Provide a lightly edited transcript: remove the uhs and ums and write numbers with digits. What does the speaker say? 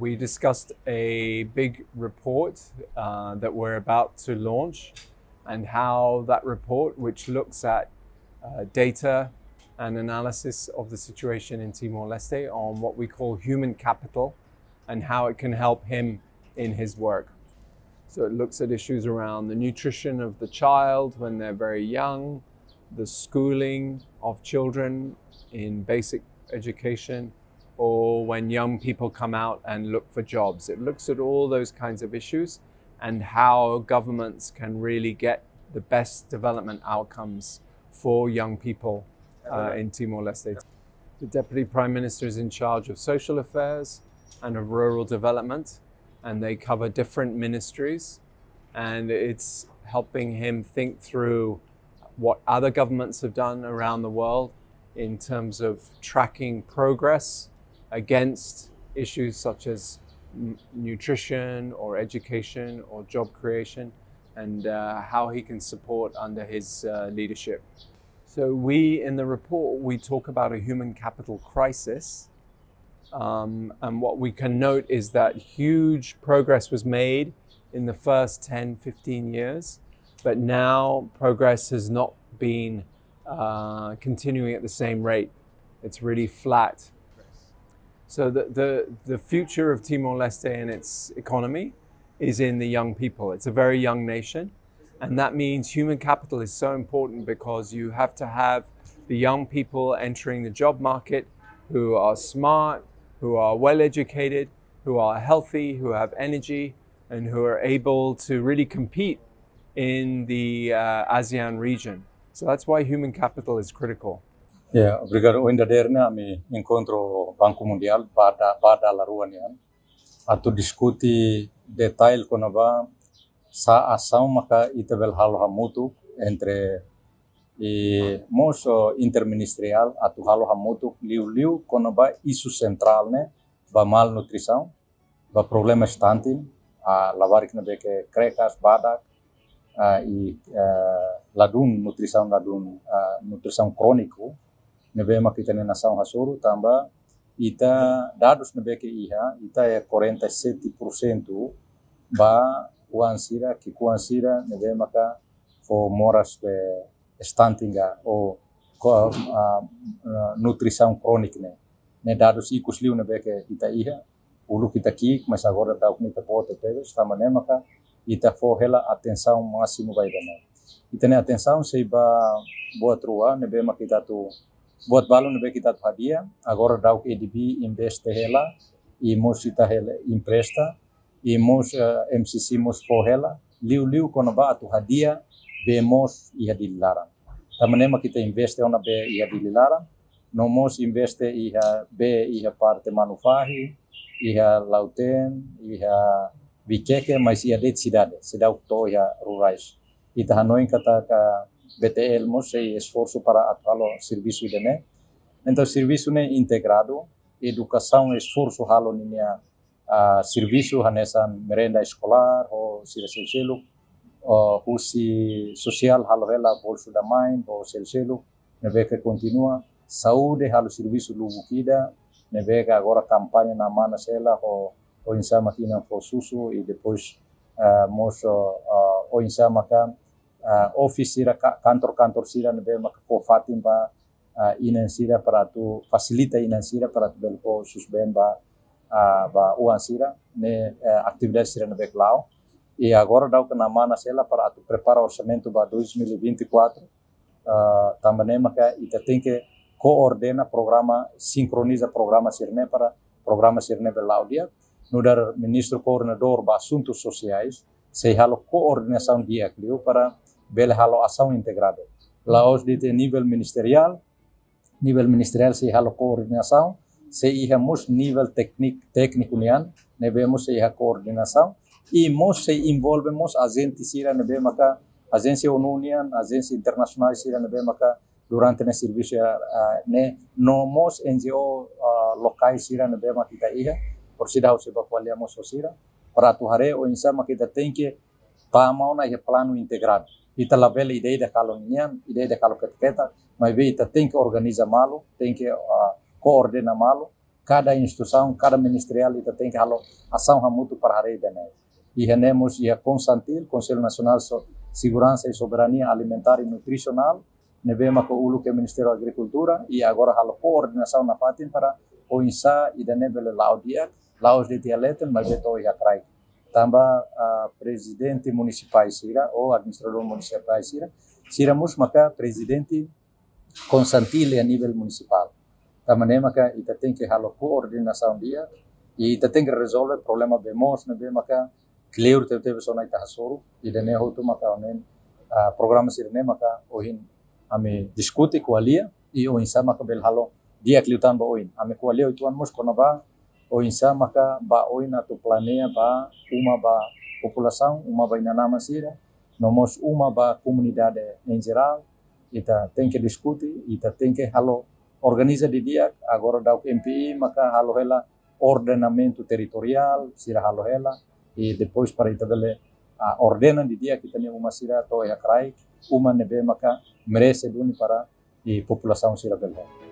We discussed a big report that we're about to launch, and how that report, which looks at data and analysis of the situation in Timor-Leste on what we call human capital and how it can help him in his work. So it looks at issues around the nutrition of the child when they're very young, the schooling of children in basic education, or when young people come out and look for jobs. It looks at all those kinds of issues and how governments can really get the best development outcomes for young people in Timor-Leste. The Deputy Prime Minister is in charge of social affairs and of rural development, and they cover different ministries, and it's helping him think through what other governments have done around the world in terms of tracking progress against issues such as nutrition or education or job creation, and how he can support under his leadership. So in the report, we talk about a human capital crisis. And what we can note is that huge progress was made in the first 10, 15 years, but now progress has not been continuing at the same rate. It's really flat. So the future of Timor-Leste and its economy is in the young people. It's a very young nation, and that means human capital is so important because you have to have the young people entering the job market who are smart, who are well educated, who are healthy, who have energy, and who are able to really compete in the ASEAN region. So that's why human capital is critical. Ya, obrigado. Ainda derna mi encontro Banku Mundial pada laruanian atau diskuti detail kona-ba sa ação maka itabel halo hamutu entre mos interministerial atau halo hamutu liu kona-ba isu central ne ba malnutrição, ba problema stunting, lavarik na beke krekas badak ladun nutrição crônico nebe makita na nação hasuru tamba ita dados nebe ke iha ita 47% ba uansira ki kuansira nebe maka fo moras be stuntinga o nutrição crônica ne dados ikus liu nebe ke ita iha ulu kita ki mas agora ta unita pote teves tamba ne maka ita fo hela atenção máximo vai dana ita ne atenção sei ba buat rua nebe makita tu buat balon nebe kita tu hadia agora dauk EDB investe hela imos ita hela empresta imos MCC mos fo hela liu kona-ba tu hadia bemos iha dilaran tamanema kita investe ona be iha dilaran nomos investe iha parte manufahi iha lauten iha 𝐌𝐞𝐿 mas iha det cidade to iha rurais ita hanoin kata ka BTL mos sei esforço para atualo serviço dene. Então serviço ne integrado, educação esforço halo ninia serviço hanesan merenda escolar ou selo husi social halo hela bolso da mãe ou selo neveka continua saúde halo serviço lubukida neveka agora campanha na mana sela ou insama kina for susu e depois mos o insama kan office sira kantor sira nebe maka po fatin ba inan sira para tu facilita inan sira para tu belko susben ba uan sira ne atividade sira nebe clau e agora dá o que na mana sela para tu prepara orçamento ba 2024 também maka ita tem que coordena programa sincroniza programa sirne para programa sirne belau dia no dar Ministro Coordenadór ba Assuntos Sociais sei halo coordenação dia clio para bela halo ação integrada. Laos de nível ministerial se halo coordenação, se ihamos nível técnico nian, nebemos se iha coordenação e mos se envolvemos agente sira nebe maka agência ONU nian, agência internacional sira nebe maka durante ne serviço ne nomos NGO locais sira nebe maka kita iha por sidau se bakwaliamos sira para tu hare o insama kita tem que pamau na plano integrado. Ita labela ideia da calonian, ideia da caloqueta, mas ita tem que organizar malo, tem que coordenar malo, cada instituição, cada ministerial ita tem que halo ação hamutu para harei dene. E renemos ia consentir Conselho Nacional de Segurança e Soberania Alimentar e Nutricional, nebema ko ulu ke Ministério da Agricultura e agora halo coordenação na patin para o insa e dene bele laos de dialeten mas beto ia trai. Tamba presidente municipal sira ou administrador municipal sira mus maka presidente consentir a nível municipal. Tamane maka ita tem que halo coordenação dia e ita tem que resolver problema bemos nebe maka clear teve sona ita hasoro e dene hotu maka onen programa sirne maka ohin ame diskute ko alia e o insa maka bel halo dia kliutan ba oin ame ko alia ituan mus kona-ba o insa maka ba oin atu planea ba uma ba população uma ba inanama sira nomos uma ba comunidade em geral ita tem que discute ita tem que halo organiza de dia agora da MPI maka halo hela ordenamento territorial sira halo hela e depois para ita bele ordena de dia kita nem uma sira to ya krai uma nebe maka merece duni para e população sira bele